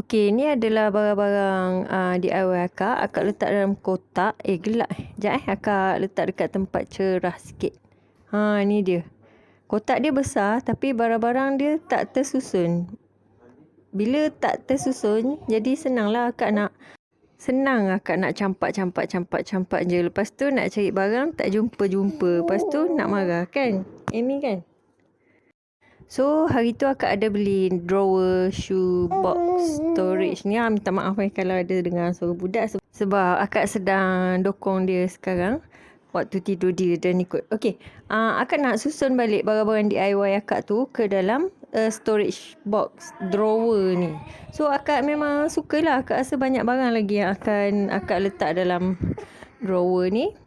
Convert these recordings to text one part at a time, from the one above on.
Okey, ni adalah barang-barang DIY akak. Akak letak dalam kotak. Gelap. Sekejap akak letak dekat tempat cerah sikit. Ni dia. Kotak dia besar tapi barang-barang dia tak tersusun. Bila tak tersusun, jadi senang akak nak campak je. Lepas tu nak cari barang tak jumpa. Lepas tu nak marah kan? Ini kan? So, hari tu akak ada beli drawer, shoe box, storage ni. Minta maaf kalau ada dengar suara budak. Sebab akak sedang dokong dia sekarang. Waktu tidur dia dan ikut. Okey, akak nak susun balik barang-barang DIY akak tu ke dalam storage box, drawer ni. So, akak memang sukalah. Akak rasa banyak barang lagi yang akan akak letak dalam drawer ni.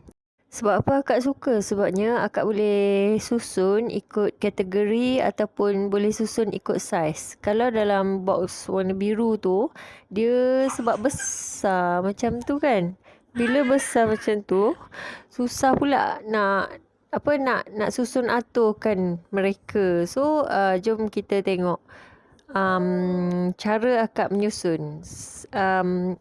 Sebab apa akak suka? Sebabnya akak boleh susun ikut kategori ataupun boleh susun ikut saiz. Kalau dalam box warna biru tu, dia sebab besar macam tu kan. Bila besar macam tu, susah pula nak susun aturkan mereka. So, jom kita tengok cara akak menyusun.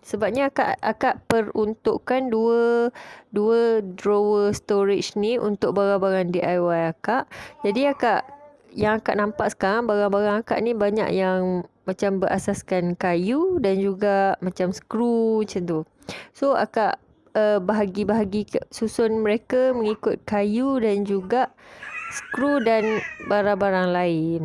Sebabnya akak peruntukkan dua drawer storage ni untuk barang-barang DIY akak. Jadi yang akak nampak sekarang, barang-barang akak ni banyak yang macam berasaskan kayu dan juga macam skru macam tu. So akak bahagi susun mereka mengikut kayu dan juga skru dan barang-barang lain.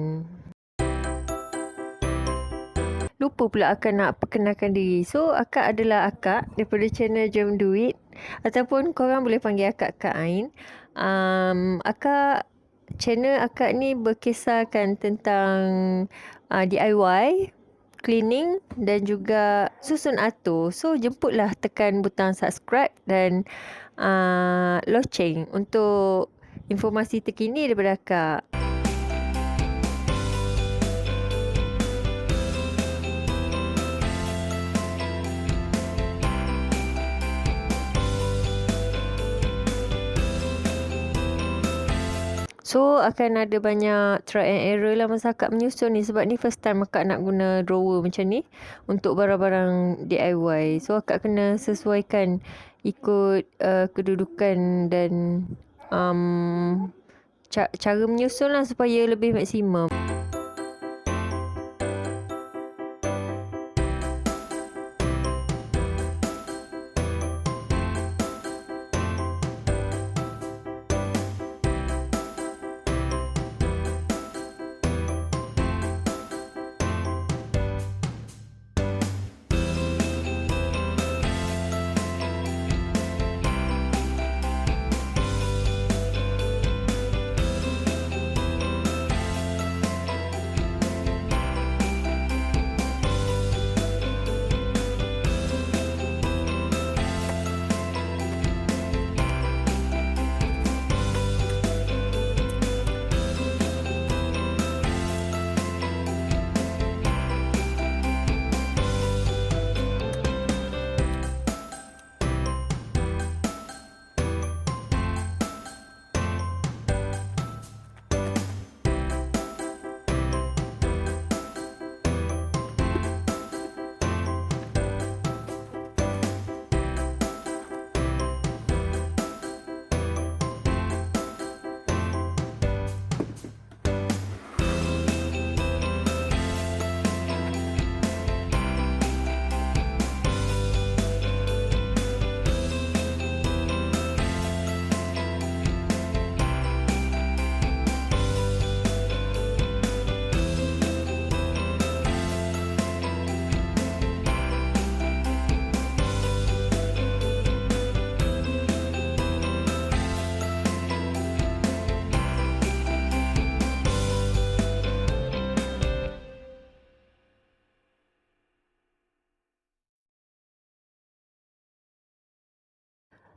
Lupa pula akak nak perkenalkan diri. So, akak adalah akak daripada channel Jom Duit. Ataupun korang boleh panggil akak Kak Ain. Channel akak ni berkisarkan tentang DIY, cleaning dan juga susun atur. So, jemputlah tekan butang subscribe dan loceng untuk informasi terkini daripada akak. So, akan ada banyak try and error lah masa akak menyusun ni. Sebab ni first time akak nak guna drawer macam ni untuk barang-barang DIY. So, akak kena sesuaikan ikut kedudukan dan cara menyusun lah supaya lebih maksimum.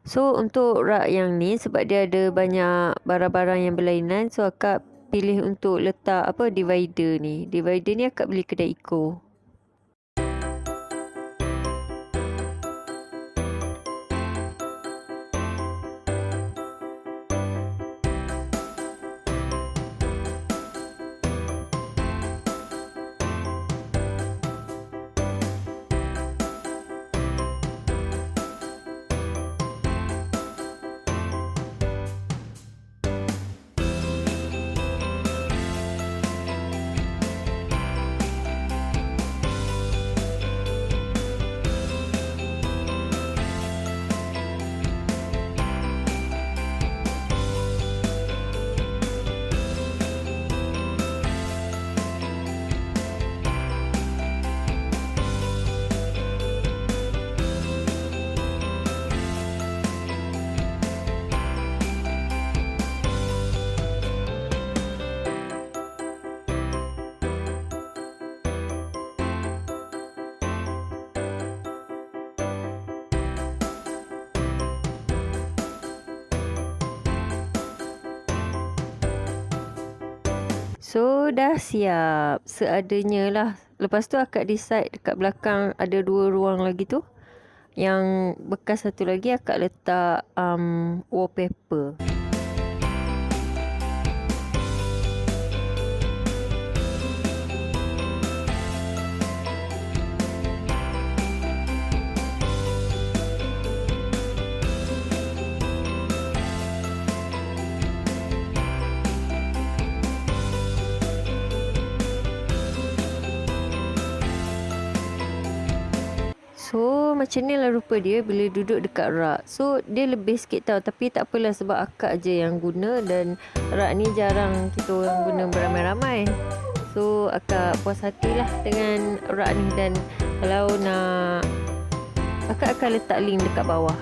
So, untuk rak yang ni sebab dia ada banyak barang-barang yang berlainan. So, akak pilih untuk letak divider ni. Divider ni akak beli kedai Eco. So dah siap seadanya lah. Lepas tu akak decide dekat belakang ada 2 ruang lagi tu. Yang bekas satu lagi akak letak wallpaper. So macam ni lah rupa dia bila duduk dekat rak. So dia lebih sikit tau. Tapi tak apalah sebab akak je yang guna. Dan rak ni jarang kita orang guna beramai-ramai. So akak puas hatilah dengan rak ni. Dan kalau nak, akak akan letak link dekat bawah.